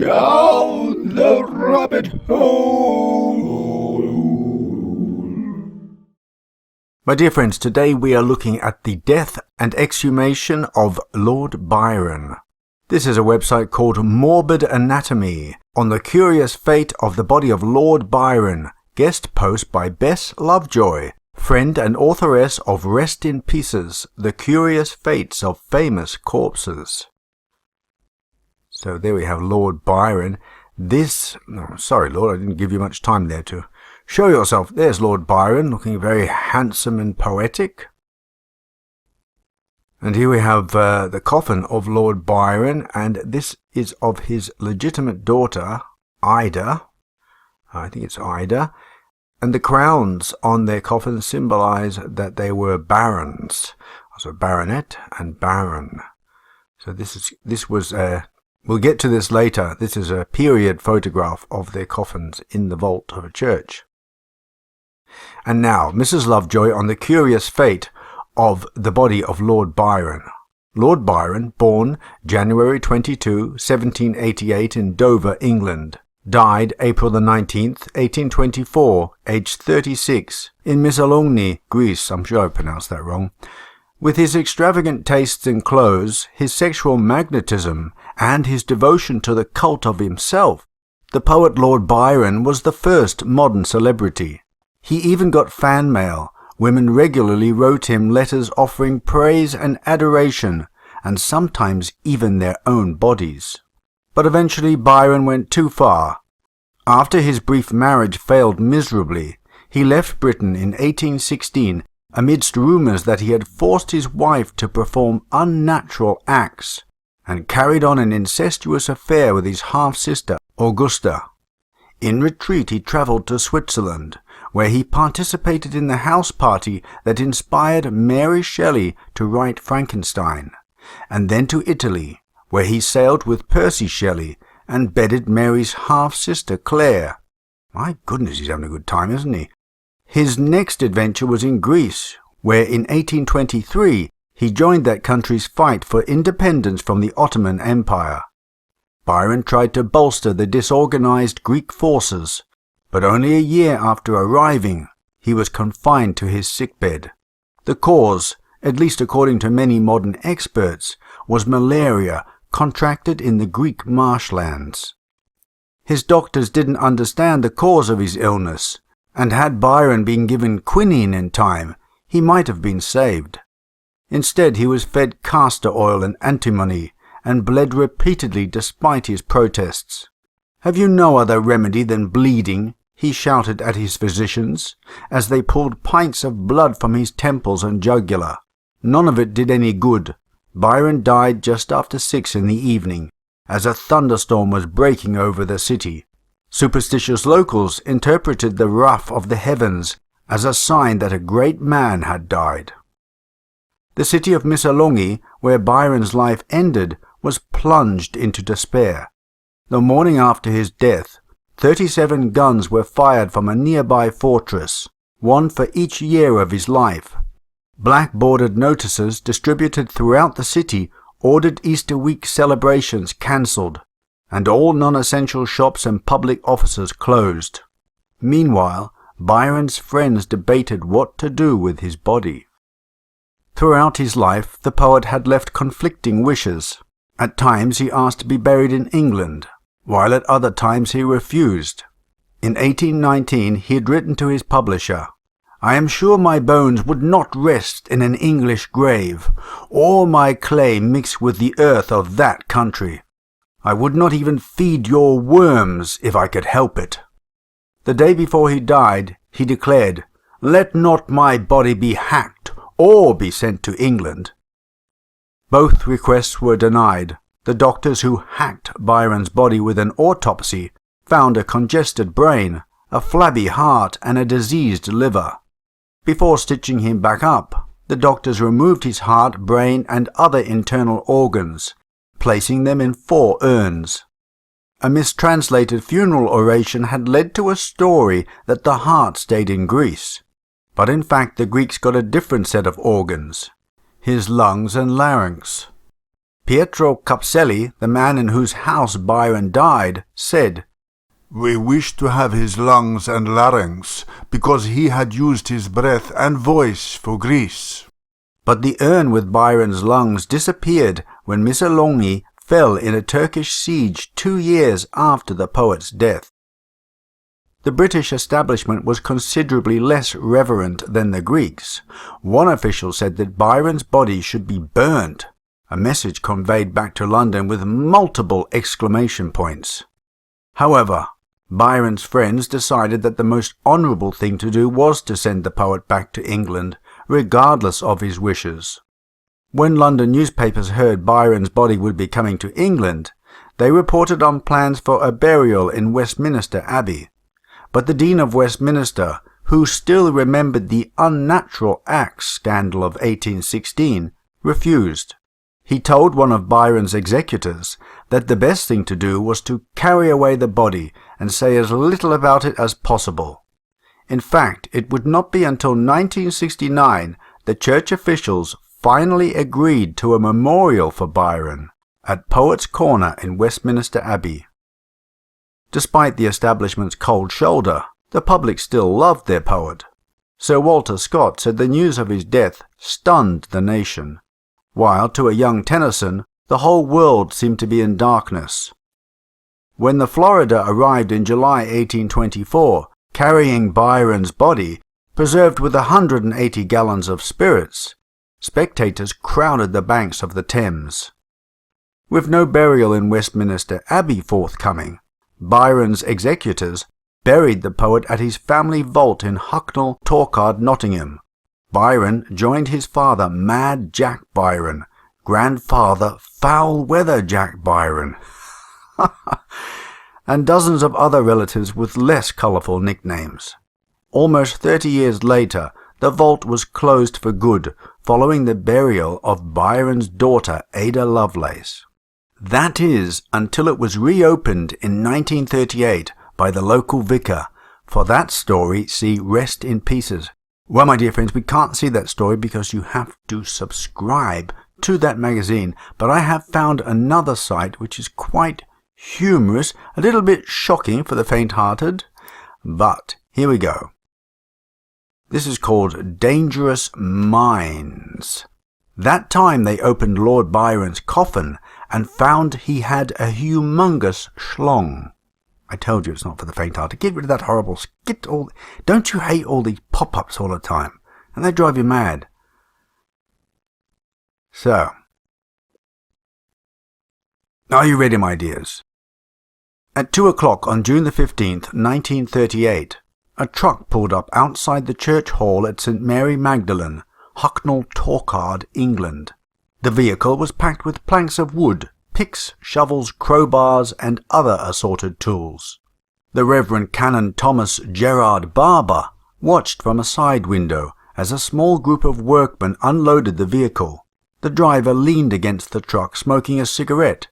Down the rabbit hole. My dear friends, today we are looking at the death and exhumation of Lord Byron. This is a website called Morbid Anatomy on the curious fate of the body of Lord Byron. Guest post by Bess Lovejoy, friend and authoress of Rest in Pieces, The Curious Fates of Famous Corpses. So there we have Lord Byron. Sorry Lord, I didn't give you much time there to show yourself. There's Lord Byron, looking very handsome and poetic. And here we have the coffin of Lord Byron, and this is of his legitimate daughter, Ida. I think it's Ida. And the crowns on their coffins symbolize that they were barons. So baronet and baron. So this was we'll get to this later. This is a period photograph of their coffins in the vault of a church. And now, Mrs. Lovejoy on the curious fate of the body of Lord Byron. Lord Byron, born January 22, 1788 in Dover, England. Died April the 19th, 1824, aged 36, in Missolonghi, Greece. I'm sure I pronounced that wrong. With his extravagant tastes in clothes, his sexual magnetism, and his devotion to the cult of himself, the poet Lord Byron was the first modern celebrity. He even got fan mail. Women regularly wrote him letters offering praise and adoration, and sometimes even their own bodies. But eventually Byron went too far. After his brief marriage failed miserably, he left Britain in 1816 amidst rumours that he had forced his wife to perform unnatural acts, and carried on an incestuous affair with his half-sister, Augusta. In retreat he travelled to Switzerland, where he participated in the house party that inspired Mary Shelley to write Frankenstein, and then to Italy, where he sailed with Percy Shelley and bedded Mary's half-sister Claire. My goodness, he's having a good time, isn't he? His next adventure was in Greece, where in 1823 he joined that country's fight for independence from the Ottoman Empire. Byron tried to bolster the disorganized Greek forces, but only a year after arriving, he was confined to his sickbed. The cause, at least according to many modern experts, was malaria contracted in the Greek marshlands. His doctors didn't understand the cause of his illness, and had Byron been given quinine in time, he might have been saved. Instead, he was fed castor oil and antimony, and bled repeatedly despite his protests. "Have you no other remedy than bleeding?" he shouted at his physicians, as they pulled pints of blood from his temples and jugular. None of it did any good. Byron died just after 6 in the evening, as a thunderstorm was breaking over the city. Superstitious locals interpreted the ruff of the heavens as a sign that a great man had died. The city of Missolonghi, where Byron's life ended, was plunged into despair. The morning after his death, 37 guns were fired from a nearby fortress, one for each year of his life. Black-bordered notices distributed throughout the city ordered Easter week celebrations cancelled, and all non-essential shops and public offices closed. Meanwhile, Byron's friends debated what to do with his body. Throughout his life, the poet had left conflicting wishes. At times he asked to be buried in England, while at other times he refused. In 1819 he had written to his publisher, "I am sure my bones would not rest in an English grave, or my clay mix with the earth of that country. I would not even feed your worms if I could help it." The day before he died, he declared, "Let not my body be hacked or be sent to England." Both requests were denied. The doctors who hacked Byron's body with an autopsy found a congested brain, a flabby heart, and a diseased liver. Before stitching him back up, the doctors removed his heart, brain, and other internal organs, placing them in 4 urns. A mistranslated funeral oration had led to a story that the heart stayed in Greece, but in fact the Greeks got a different set of organs, his lungs and larynx. Pietro Capselli, the man in whose house Byron died, said, "We wished to have his lungs and larynx, because he had used his breath and voice for Greece." But the urn with Byron's lungs disappeared when Missolonghi fell in a Turkish siege 2 years after the poet's death. The British establishment was considerably less reverent than the Greeks. One official said that Byron's body should be burnt, a message conveyed back to London with multiple exclamation points. However, Byron's friends decided that the most honourable thing to do was to send the poet back to England, regardless of his wishes. When London newspapers heard Byron's body would be coming to England, they reported on plans for a burial in Westminster Abbey. But the Dean of Westminster, who still remembered the Unnatural Acts scandal of 1816, refused. He told one of Byron's executors that the best thing to do was to carry away the body and say as little about it as possible. In fact, it would not be until 1969 that church officials finally agreed to a memorial for Byron at Poets' Corner in Westminster Abbey. Despite the establishment's cold shoulder, the public still loved their poet. Sir Walter Scott said the news of his death stunned the nation, while to a young Tennyson the whole world seemed to be in darkness. When the Florida arrived in July 1824, carrying Byron's body, preserved with 180 gallons of spirits, spectators crowded the banks of the Thames. With no burial in Westminster Abbey forthcoming, Byron's executors buried the poet at his family vault in Hucknall Torkard, Nottingham. Byron joined his father, Mad Jack Byron, grandfather, Foul Weather Jack Byron, and dozens of other relatives with less colourful nicknames. Almost 30 years later, the vault was closed for good, following the burial of Byron's daughter, Ada Lovelace. That is, until it was reopened in 1938 by the local vicar. For that story, see Rest in Pieces. Well, my dear friends, we can't see that story because you have to subscribe to that magazine, but I have found another site which is quite humorous, a little bit shocking for the faint-hearted, but here we go. This is called Dangerous Minds. That time they opened Lord Byron's coffin and found he had a humongous schlong. I told you it's not for the faint-hearted. Get rid of that horrible skit. Don't you hate all these pop-ups all the time? And they drive you mad. So, are you ready, my dears? At 2 o'clock on June the 15th, 1938, a truck pulled up outside the church hall at St. Mary Magdalene, Hucknall Torkard, England. The vehicle was packed with planks of wood, picks, shovels, crowbars, and other assorted tools. The Reverend Canon Thomas Gerard Barber watched from a side window as a small group of workmen unloaded the vehicle. The driver leaned against the truck smoking a cigarette.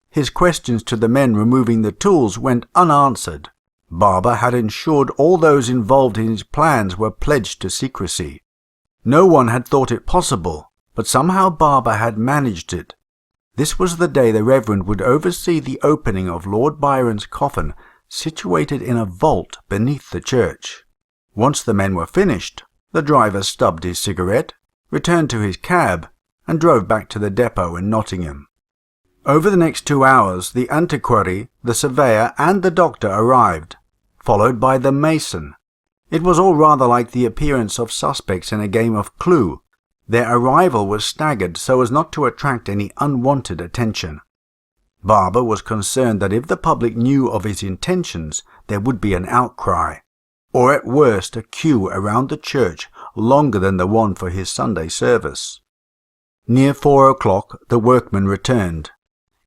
His questions to the men removing the tools went unanswered. Barber had ensured all those involved in his plans were pledged to secrecy. No one had thought it possible, but somehow Barber had managed it. This was the day the Reverend would oversee the opening of Lord Byron's coffin, situated in a vault beneath the church. Once the men were finished, the driver stubbed his cigarette, returned to his cab, and drove back to the depot in Nottingham. Over the next 2 hours, the antiquary, the surveyor, and the doctor arrived, followed by the mason. It was all rather like the appearance of suspects in a game of Clue. Their arrival was staggered so as not to attract any unwanted attention. Barber was concerned that if the public knew of his intentions, there would be an outcry, or at worst a queue around the church longer than the one for his Sunday service. Near 4 o'clock, the workmen returned.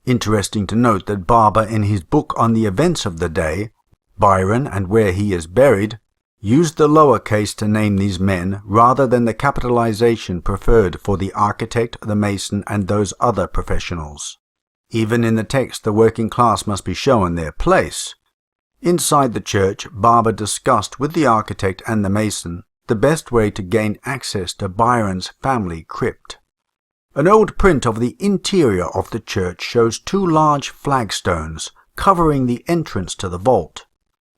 Interesting to note that Barber, in his book on the events of the day, Byron and Where He is Buried, used the lower case to name these men rather than the capitalization preferred for the architect, the mason, and those other professionals. Even in the text, the working class must be shown their place. Inside the church, Barber discussed with the architect and the mason the best way to gain access to Byron's family crypt. An old print of the interior of the church shows two large flagstones covering the entrance to the vault.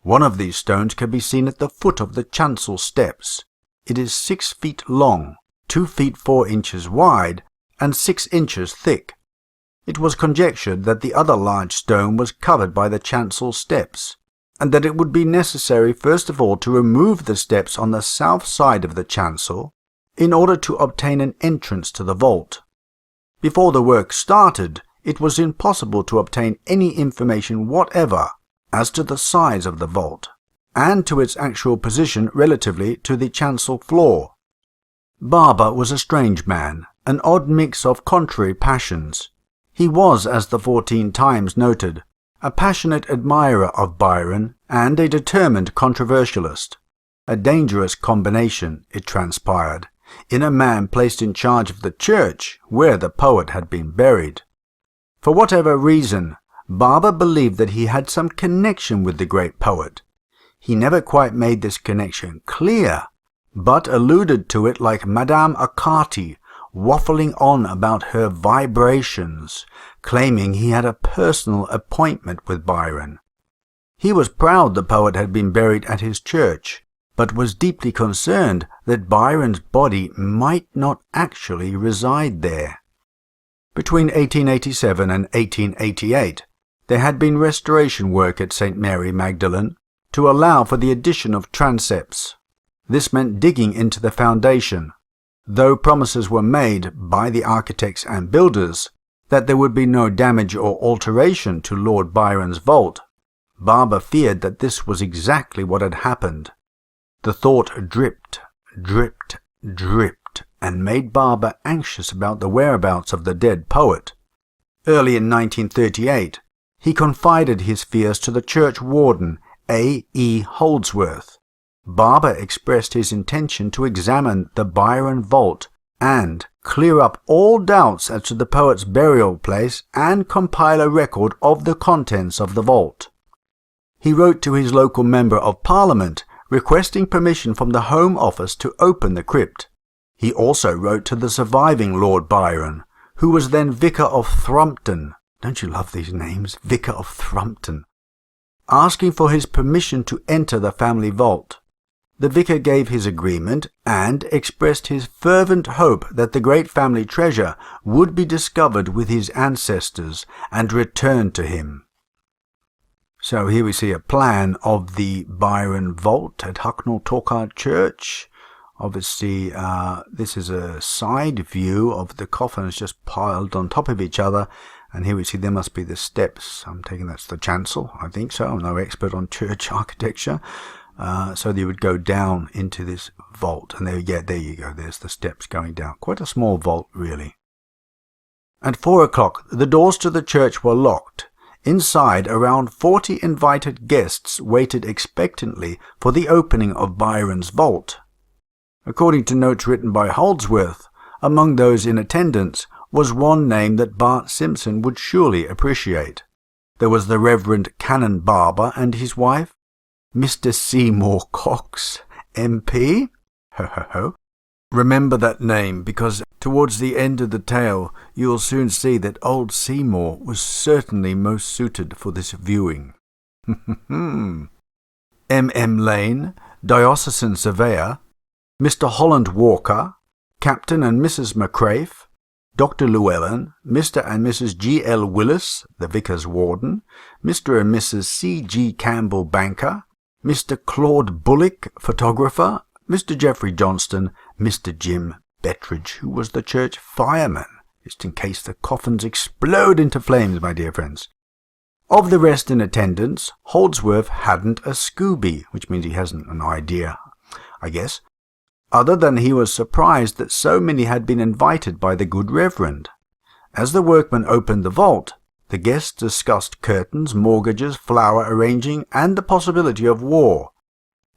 One of these stones can be seen at the foot of the chancel steps. It is 6 feet long, 2 feet 4 inches wide, and 6 inches thick. It was conjectured that the other large stone was covered by the chancel steps, and that it would be necessary first of all to remove the steps on the south side of the chancel in order to obtain an entrance to the vault. Before the work started, it was impossible to obtain any information whatever as to the size of the vault, and to its actual position relatively to the chancel floor. Barber was a strange man, an odd mix of contrary passions. He was, as the 14 Times noted, a passionate admirer of Byron and a determined controversialist. A dangerous combination, it transpired, in a man placed in charge of the church where the poet had been buried. For whatever reason, Barber believed that he had some connection with the great poet. He never quite made this connection clear, but alluded to it like Madame Arcati, waffling on about her vibrations, claiming he had a personal appointment with Byron. He was proud the poet had been buried at his church, but was deeply concerned that Byron's body might not actually reside there. Between 1887 and 1888, there had been restoration work at St. Mary Magdalene to allow for the addition of transepts. This meant digging into the foundation, though promises were made by the architects and builders that there would be no damage or alteration to Lord Byron's vault. Barber feared that this was exactly what had happened. The thought dripped, and made Barber anxious about the whereabouts of the dead poet. Early in 1938, he confided his fears to the church warden, A. E. Holdsworth. Barber expressed his intention to examine the Byron vault and clear up all doubts as to the poet's burial place and compile a record of the contents of the vault. He wrote to his local Member of Parliament requesting permission from the Home Office to open the crypt. He also wrote to the surviving Lord Byron, who was then Vicar of Thrumpton. Don't you love these names? Vicar of Thrumpton. Asking for his permission to enter the family vault. The vicar gave his agreement and expressed his fervent hope that the great family treasure would be discovered with his ancestors and returned to him. So here we see a plan of the Byron vault at Hucknall Torkard Church. Obviously, this is a side view of the coffins just piled on top of each other. And here we see there must be the steps. I'm taking that's the chancel. I think so. I'm no expert on church architecture. So they would go down into this vault. And there you go. There's the steps going down. Quite a small vault, really. At 4 o'clock, the doors to the church were locked. Inside, around 40 invited guests waited expectantly for the opening of Byron's vault. According to notes written by Holdsworth, among those in attendance was one name that Bart Simpson would surely appreciate. There was the Reverend Canon Barber and his wife, Mr. Seymour Cox, MP. Ho ho ho. Remember that name, because towards the end of the tale you'll soon see that old Seymour was certainly most suited for this viewing. M. Lane, Diocesan Surveyor, Mr. Holland Walker, Captain and Mrs. McCrafe, Dr. Llewellyn, Mr. and Mrs. G. L. Willis, the Vicar's Warden, Mr. and Mrs. C. G. Campbell, Banker, Mr. Claude Bullock, Photographer, Mr. Geoffrey Johnston, Mr. Jim Bettridge, who was the church fireman, just in case the coffins explode into flames, my dear friends. Of the rest in attendance, Holdsworth hadn't a Scooby, which means he hasn't an idea, I guess, other than he was surprised that so many had been invited by the good Reverend. As the workmen opened the vault, the guests discussed curtains, mortgages, flower arranging, and the possibility of war.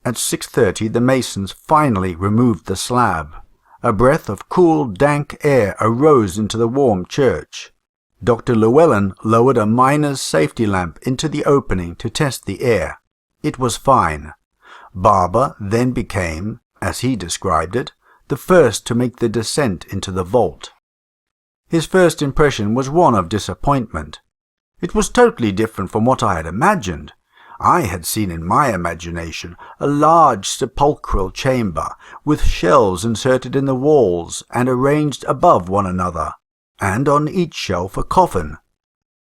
At 6:30 the masons finally removed the slab. A breath of cool, dank air arose into the warm church. Dr. Llewellyn lowered a miner's safety lamp into the opening to test the air. It was fine. Barber then became, as he described it, the first to make the descent into the vault. His first impression was one of disappointment. It was totally different from what I had imagined. I had seen in my imagination a large sepulchral chamber with shelves inserted in the walls and arranged above one another, and on each shelf a coffin.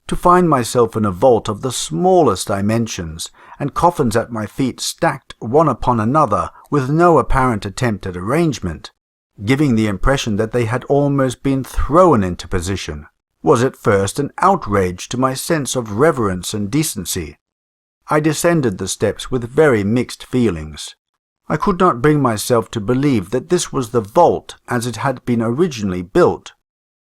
To find myself in a vault of the smallest dimensions, and coffins at my feet stacked one upon another with no apparent attempt at arrangement, giving the impression that they had almost been thrown into position, was at first an outrage to my sense of reverence and decency. I descended the steps with very mixed feelings. I could not bring myself to believe that this was the vault as it had been originally built,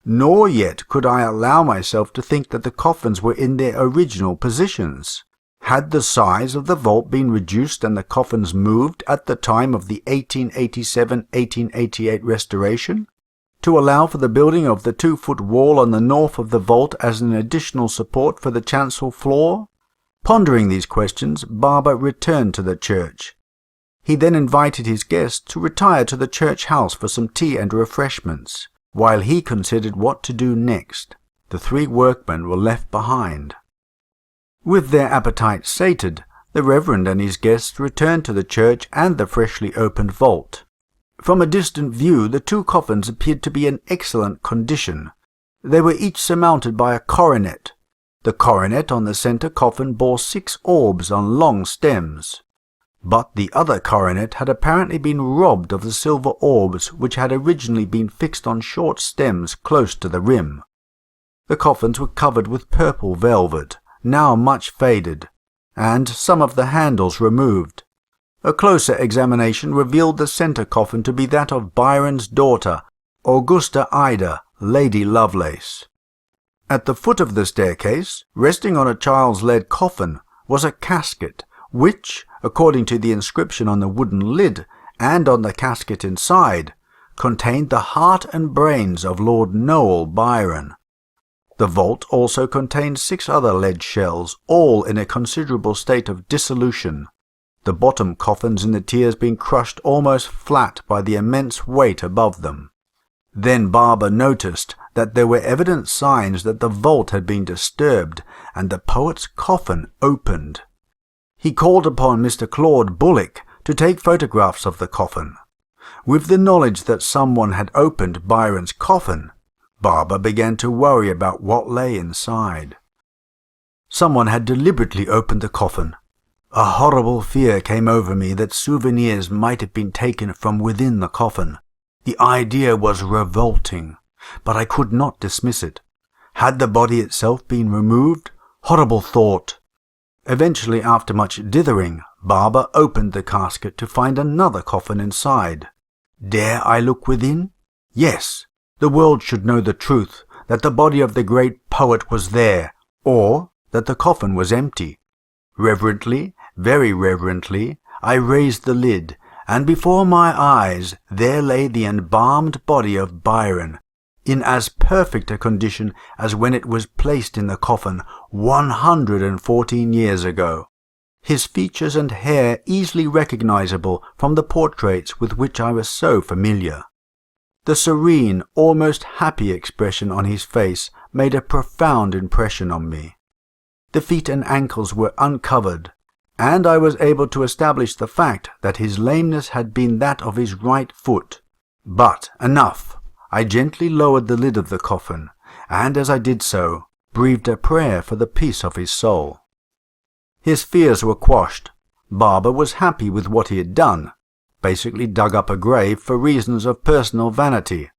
nor yet could I allow myself to think that the coffins were in their original positions. Had the size of the vault been reduced and the coffins moved at the time of the 1887-1888 restoration, to allow for the building of the 2-foot wall on the north of the vault as an additional support for the chancel floor? Pondering these questions, Barber returned to the church. He then invited his guests to retire to the church house for some tea and refreshments, while he considered what to do next. The 3 workmen were left behind. With their appetites sated, the Reverend and his guests returned to the church and the freshly opened vault. From a distant view, the 2 coffins appeared to be in excellent condition. They were each surmounted by a coronet. The coronet on the centre coffin bore 6 orbs on long stems, but the other coronet had apparently been robbed of the silver orbs which had originally been fixed on short stems close to the rim. The coffins were covered with purple velvet, now much faded, and some of the handles removed. A closer examination revealed the centre coffin to be that of Byron's daughter, Augusta Ida, Lady Lovelace. At the foot of the staircase, resting on a child's lead coffin, was a casket, which, according to the inscription on the wooden lid and on the casket inside, contained the heart and brains of Lord Noel Byron. The vault also contained 6 other lead shells, all in a considerable state of dissolution, the bottom coffins in the tiers being crushed almost flat by the immense weight above them. Then Barber noticed that there were evident signs that the vault had been disturbed and the poet's coffin opened. He called upon Mr. Claude Bullock to take photographs of the coffin. With the knowledge that someone had opened Byron's coffin, Barber began to worry about what lay inside. Someone had deliberately opened the coffin. A horrible fear came over me that souvenirs might have been taken from within the coffin. The idea was revolting, but I could not dismiss it. Had the body itself been removed? Horrible thought! Eventually, after much dithering, Barber opened the casket to find another coffin inside. Dare I look within? Yes, the world should know the truth, that the body of the great poet was there, or that the coffin was empty. Reverently, very reverently, I raised the lid, and before my eyes there lay the embalmed body of Byron, in as perfect a condition as when it was placed in the coffin 114 years ago. His features and hair easily recognizable from the portraits with which I was so familiar. The serene, almost happy expression on his face made a profound impression on me. The feet and ankles were uncovered, and I was able to establish the fact that his lameness had been that of his right foot. But enough! I gently lowered the lid of the coffin, and as I did so, breathed a prayer for the peace of his soul. His fears were quashed. Barber was happy with what he had done, basically dug up a grave for reasons of personal vanity.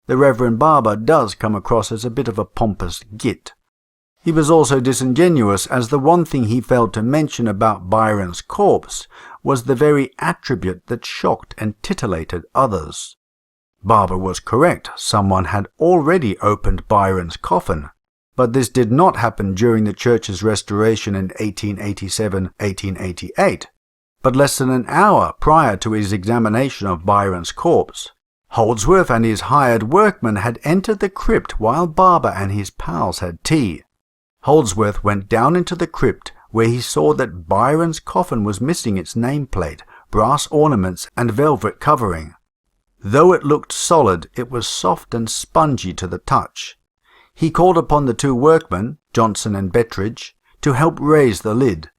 The Reverend Barber does come across as a bit of a pompous git. He was also disingenuous, as the one thing he failed to mention about Byron's corpse was the very attribute that shocked and titillated others. Barber was correct, someone had already opened Byron's coffin, but this did not happen during the church's restoration in 1887-1888, but less than an hour prior to his examination of Byron's corpse. Holdsworth and his hired workmen had entered the crypt while Barber and his pals had tea. Holdsworth went down into the crypt, where he saw that Byron's coffin was missing its nameplate, brass ornaments, and velvet covering. Though it looked solid, it was soft and spongy to the touch. He called upon the two workmen, Johnson and Bettridge, to help raise the lid.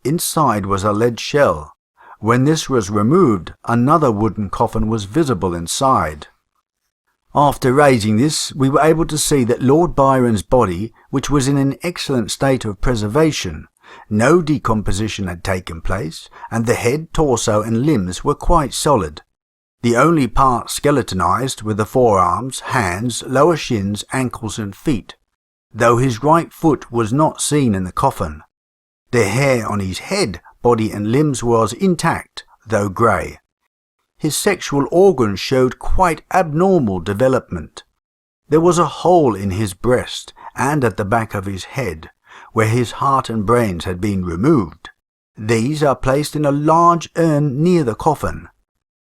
Inside was a lead shell. When this was removed, another wooden coffin was visible inside. After raising this, we were able to see that Lord Byron's body, which was in an excellent state of preservation, no decomposition had taken place, and the head, torso and limbs were quite solid. The only parts skeletonized were the forearms, hands, lower shins, ankles and feet, though his right foot was not seen in the coffin. The hair on his head, body and limbs was intact, though grey. His sexual organs showed quite abnormal development. There was a hole in his breast and at the back of his head, where his heart and brains had been removed. These are placed in a large urn near the coffin.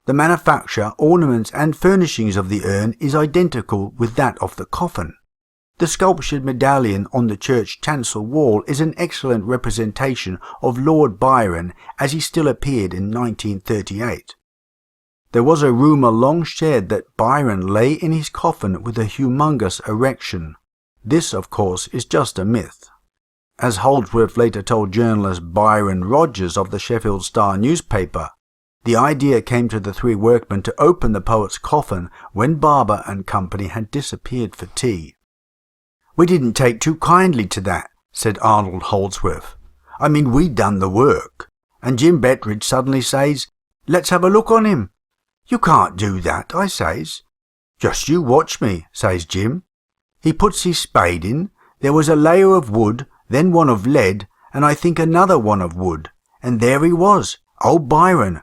The manufacture, ornaments and furnishings of the urn is identical with that of the coffin. The sculptured medallion on the church chancel wall is an excellent representation of Lord Byron as he still appeared in 1938. There was a rumour long shared that Byron lay in his coffin with a humongous erection. This, of course, is just a myth. As Holdsworth later told journalist Byron Rogers of the Sheffield Star newspaper, the idea came to the three workmen to open the poet's coffin when Barber and company had disappeared for tea. "We didn't take too kindly to that," said Arnold Holdsworth. "I mean, we'd done the work, and Jim Bettridge suddenly says, 'Let's have a look on him.' 'You can't do that,' I says. 'Just you watch me,' says Jim. He puts his spade in. There was a layer of wood, then one of lead, and I think another one of wood, and there he was, old Byron.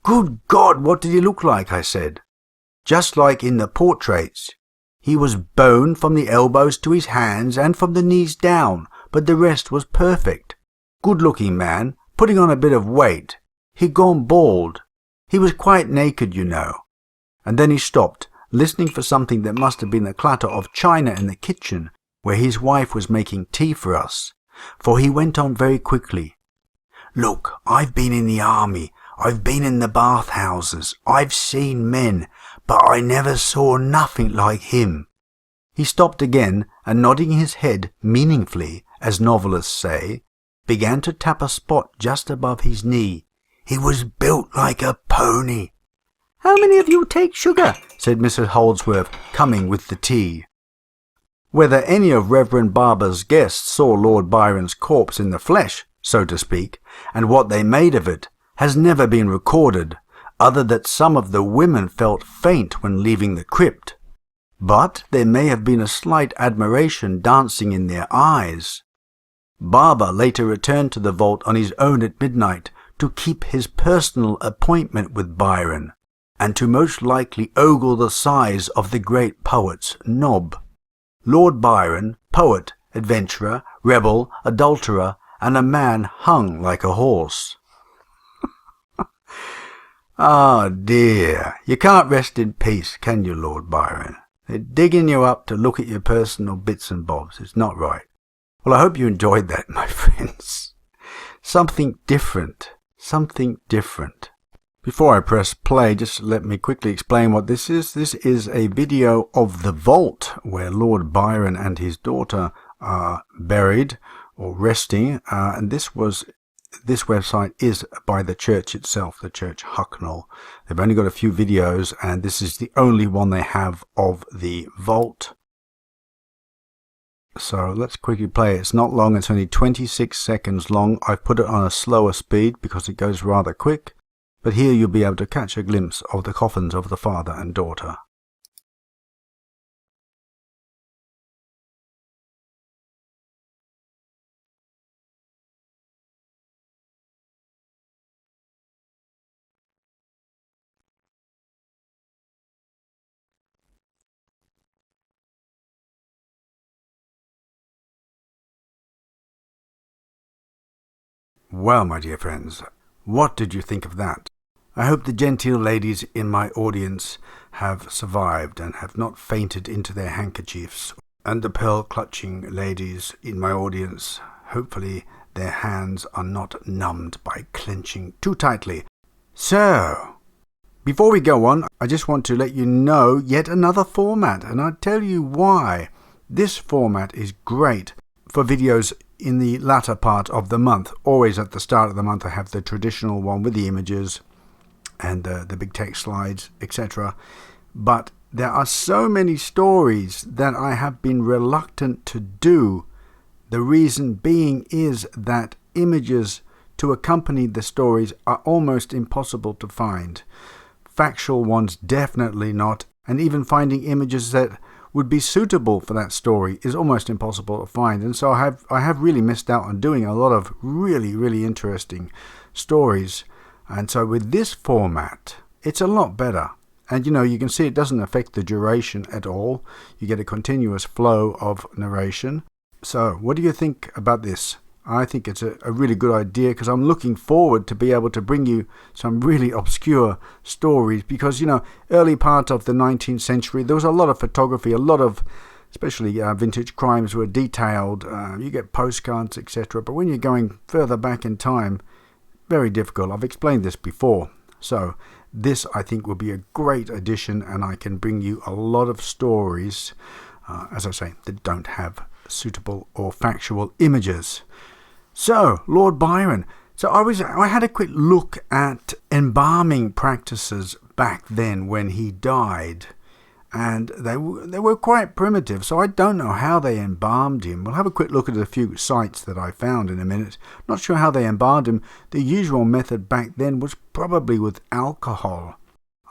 'Good God, what did he look like?' I said. 'Just like in the portraits. He was bone from the elbows to his hands and from the knees down, but the rest was perfect. Good-looking man, putting on a bit of weight. He'd gone bald. He was quite naked, you know.' And then he stopped, listening for something that must have been the clatter of china in the kitchen, where his wife was making tea for us, for he went on very quickly. 'Look, I've been in the army, I've been in the bathhouses, I've seen men, but I never saw nothing like him.' He stopped again, and nodding his head meaningfully, as novelists say, began to tap a spot just above his knee. 'He was built like a pony.' 'How many of you take sugar?' said Mrs. Holdsworth, coming with the tea. Whether any of Reverend Barber's guests saw Lord Byron's corpse in the flesh, so to speak, and what they made of it, has never been recorded, other that some of the women felt faint when leaving the crypt. But there may have been a slight admiration dancing in their eyes. Barber later returned to the vault on his own at midnight to keep his personal appointment with Byron, and to most likely ogle the size of the great poet's knob. Lord Byron, poet, adventurer, rebel, adulterer, and a man hung like a horse. Ah, dear, you can't rest in peace, can you, Lord Byron? They're digging you up to look at your personal bits and bobs. It's not right. Well, I hope you enjoyed that, my friends. Something different. Something different. Before I press play, just let me quickly explain what this is. This is a video of the vault where Lord Byron and his daughter are buried or resting, and this website is by the church itself, the church Hucknall. They've only got a few videos, and this is the only one they have of the vault. So let's quickly play. It's not long, it's only 26 seconds long. I've put it on a slower speed because it goes rather quick, but here you'll be able to catch a glimpse of the coffins of the father and daughter. Well, my dear friends, what did you think of that? I hope the genteel ladies in my audience have survived and have not fainted into their handkerchiefs, and the pearl-clutching ladies in my audience, hopefully their hands are not numbed by clenching too tightly. So, Before we go on, I just want to let you know yet another format, and I'll tell you why. This format is great for videos in the latter part of the month. Always at the start of the month I have the traditional one with the images and the big text slides, etc. But there are so many stories that I have been reluctant to do. The reason being is that images to accompany the stories are almost impossible to find. Factual ones definitely not, and even finding images that would be suitable for that story is almost impossible to find. And so I have really missed out on doing a lot of really interesting stories. And so with this format, it's a lot better. And you can see it doesn't affect the duration at all. You get a continuous flow of narration. So what do you think about this? I think it's a really good idea, because I'm looking forward to be able to bring you some really obscure stories, because early part of the 19th century there was a lot of photography, a lot of especially vintage crimes were detailed. You get postcards, etc. But when you're going further back in time, very difficult. I've explained this before. So this, I think, will be a great addition, and I can bring you a lot of stories, as I say, that don't have suitable or factual images. So, Lord Byron. So I had a quick look at embalming practices back then when he died, and they were quite primitive. So I don't know how they embalmed him. We'll have a quick look at a few sites that I found in a minute. Not sure how they embalmed him. The usual method back then was probably with alcohol.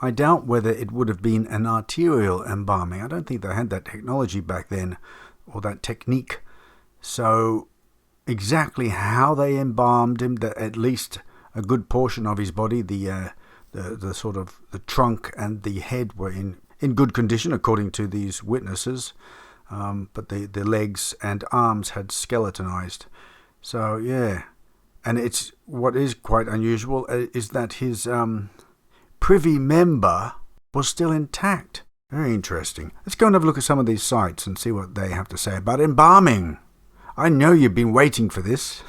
I doubt whether it would have been an arterial embalming. I don't think they had that technology back then, or that technique. So exactly how they embalmed him, that at least a good portion of his body, the sort of the trunk and the head were in good condition according to these witnesses, but the legs and arms had skeletonized. So yeah, and it's what is quite unusual is that his privy member was still intact. Very interesting. Let's go and have a look at some of these sites and see what they have to say about embalming. I know you've been waiting for this.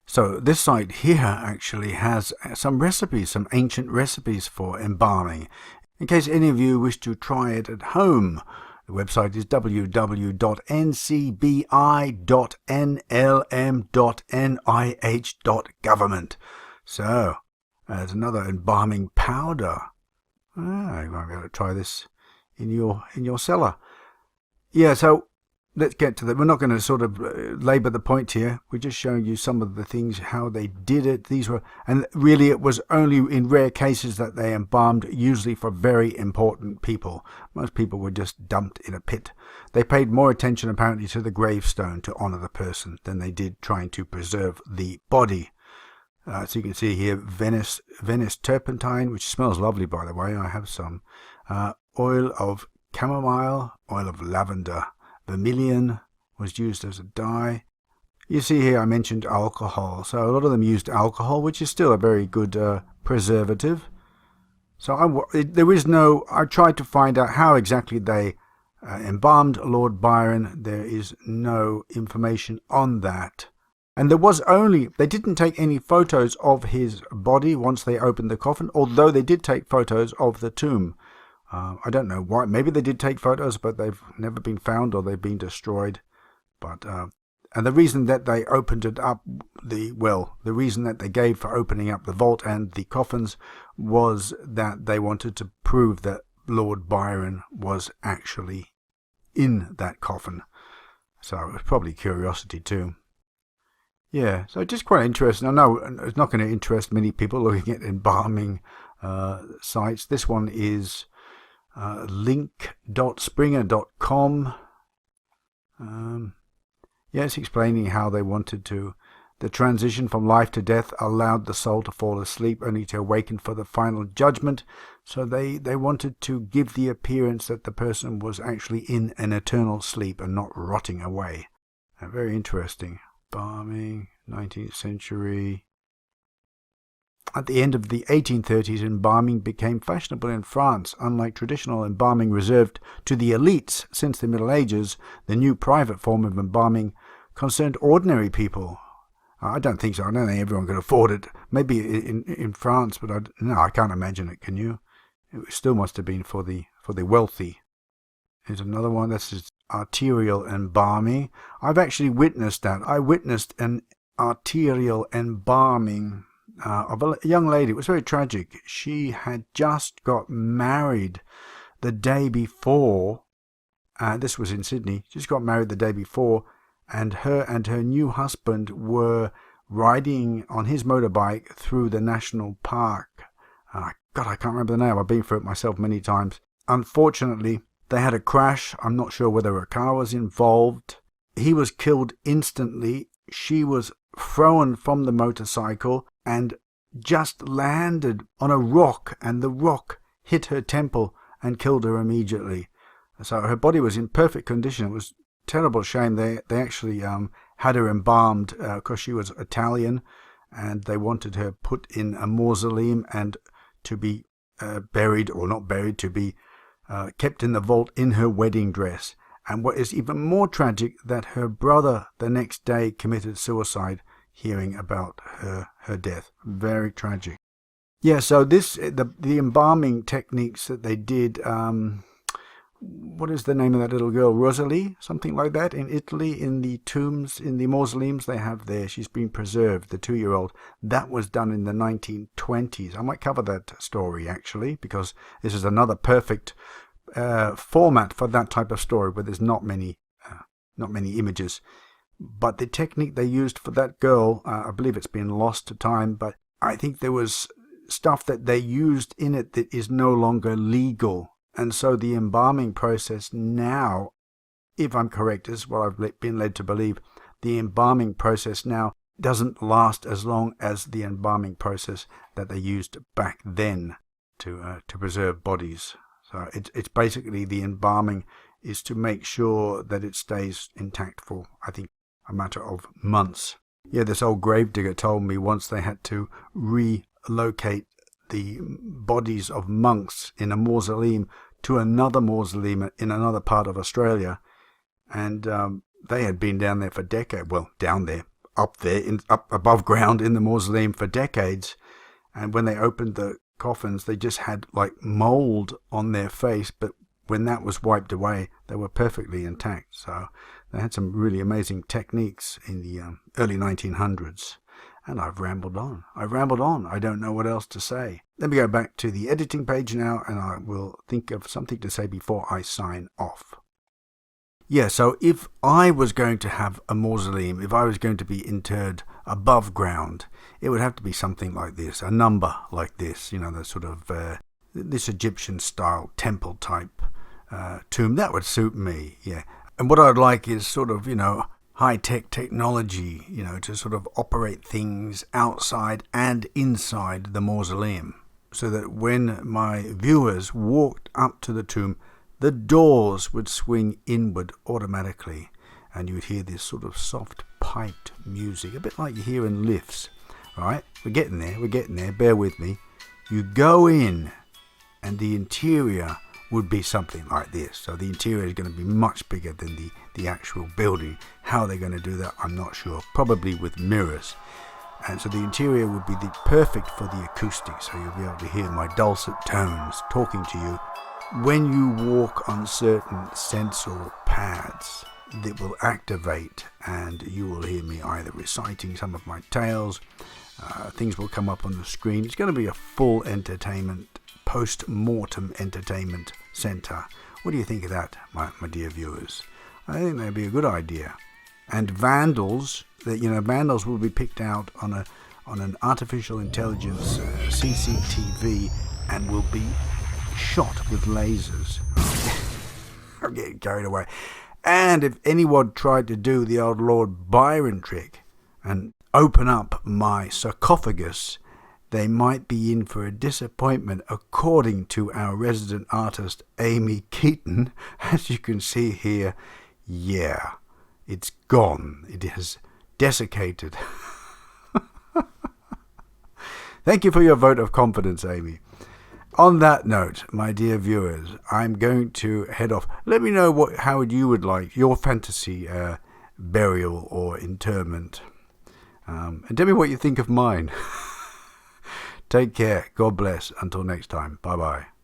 So this site here actually has some recipes, some ancient recipes for embalming. In case any of you wish to try it at home, the website is www.ncbi.nlm.nih.government. So there's another embalming powder. You might be able to try this in your cellar. Yeah, so let's get to that. We're not going to sort of labour the point here. We're just showing you some of the things, how they did it. These were, and really it was only in rare cases that they embalmed, usually for very important people. Most people were just dumped in a pit. They paid more attention apparently to the gravestone to honour the person than they did trying to preserve the body. So you can see here Venice turpentine, which smells lovely, by the way. I have some. Oil of chamomile, oil of lavender. Vermilion was used as a dye. You see here I mentioned alcohol. So a lot of them used alcohol, which is still a very good preservative. So I tried to find out how exactly they embalmed Lord Byron. There is no information on that. And they didn't take any photos of his body once they opened the coffin, although they did take photos of the tomb. I don't know why. Maybe they did take photos, but they've never been found or they've been destroyed. But and the reason that they opened it up, the reason that they gave for opening up the vault and the coffins was that they wanted to prove that Lord Byron was actually in that coffin. So it was probably curiosity too. Yeah, so just quite interesting. I know it's not going to interest many people looking at embalming sites. This one is link.springer.com. It's explaining how they wanted to. The transition from life to death allowed the soul to fall asleep only to awaken for the final judgment. So they wanted to give the appearance that the person was actually in an eternal sleep and not rotting away. Very interesting. Embalming, 19th century. At the end of the 1830s, embalming became fashionable in France. Unlike traditional embalming reserved to the elites since the Middle Ages, the new private form of embalming concerned ordinary people I don't think so. I don't think everyone could afford it. Maybe in France, but I can't imagine it. Can you? It still must have been for the wealthy. Here's another one. This is arterial embalming. I've actually witnessed that. I witnessed an arterial embalming of a young lady. It was very tragic. She had just got married the day before. This was in Sydney. She just got married the day before, and her new husband were riding on his motorbike through the national park. God, I can't remember the name. I've been through it myself many times. Unfortunately, they had a crash. I'm not sure whether a car was involved. He was killed instantly. She was thrown from the motorcycle and just landed on a rock, and the rock hit her temple and killed her immediately. So her body was in perfect condition. It was a terrible shame. They actually had her embalmed because she was Italian, and they wanted her put in a mausoleum and to be buried, or not buried, to be kept in the vault in her wedding dress. And what is even more tragic, that her brother the next day committed suicide hearing about her death. Very tragic. Yeah, so the embalming techniques that they did, what is the name of that little girl? Rosalie? Something like that, in Italy, in the tombs, in the mausoleums they have there. She's been preserved, the 2-year-old. That was done in the 1920s. I might cover that story, actually, because this is another perfect format for that type of story where there's not many images. But the technique they used for that girl, I believe it's been lost to time, but I think there was stuff that they used in it that is no longer legal. And so the embalming process now, if I'm correct, is what I've been led to believe, the embalming process now doesn't last as long as the embalming process that they used back then to preserve bodies. So it's basically, the embalming is to make sure that it stays intact for, I think, a matter of months. Yeah, this old gravedigger told me once they had to relocate the bodies of monks in a mausoleum to another mausoleum in another part of Australia, and they had been down there for decades. Well, down there, up above ground in the mausoleum for decades, and when they opened the coffins, they just had like mold on their face, but when that was wiped away, they were perfectly intact. So they had some really amazing techniques in the early 1900s. And I've rambled on. I don't know what else to say. Let me go back to the editing page now, and I will think of something to say before I sign off. Yeah, so if I was going to have a mausoleum, if I was going to be interred above ground, it would have to be something like this, a number like this, the sort of this Egyptian style temple type tomb. That would suit me, yeah. And what I'd like is sort of, high-tech technology, to sort of operate things outside and inside the mausoleum, so that when my viewers walked up to the tomb, the doors would swing inward automatically, and you would hear this sort of soft piped music, a bit like you hear in lifts. Right? We're getting there, bear with me. You go in, and the interior would be something like this. So the interior is going to be much bigger than the actual building. How they're going to do that, I'm not sure. Probably with mirrors. And so the interior would be perfect for the acoustics, so you'll be able to hear my dulcet tones talking to you. When you walk on certain sensor pads, that will activate, and you will hear me either reciting some of my tales, things will come up on the screen. It's going to be a full entertainment, post-mortem entertainment center. What do you think of that, my dear viewers? I think that'd be a good idea. And vandals will be picked out on an artificial intelligence CCTV and will be shot with lasers. I'm getting carried away. And if anyone tried to do the old Lord Byron trick and open up my sarcophagus, they might be in for a disappointment, according to our resident artist Amy Keaton. As you can see here, yeah, it's gone. It has desiccated. Thank you for your vote of confidence, Amy. On that note, my dear viewers, I'm going to head off. Let me know how you would like your fantasy burial or interment. And tell me what you think of mine. Take care. God bless. Until next time. Bye-bye.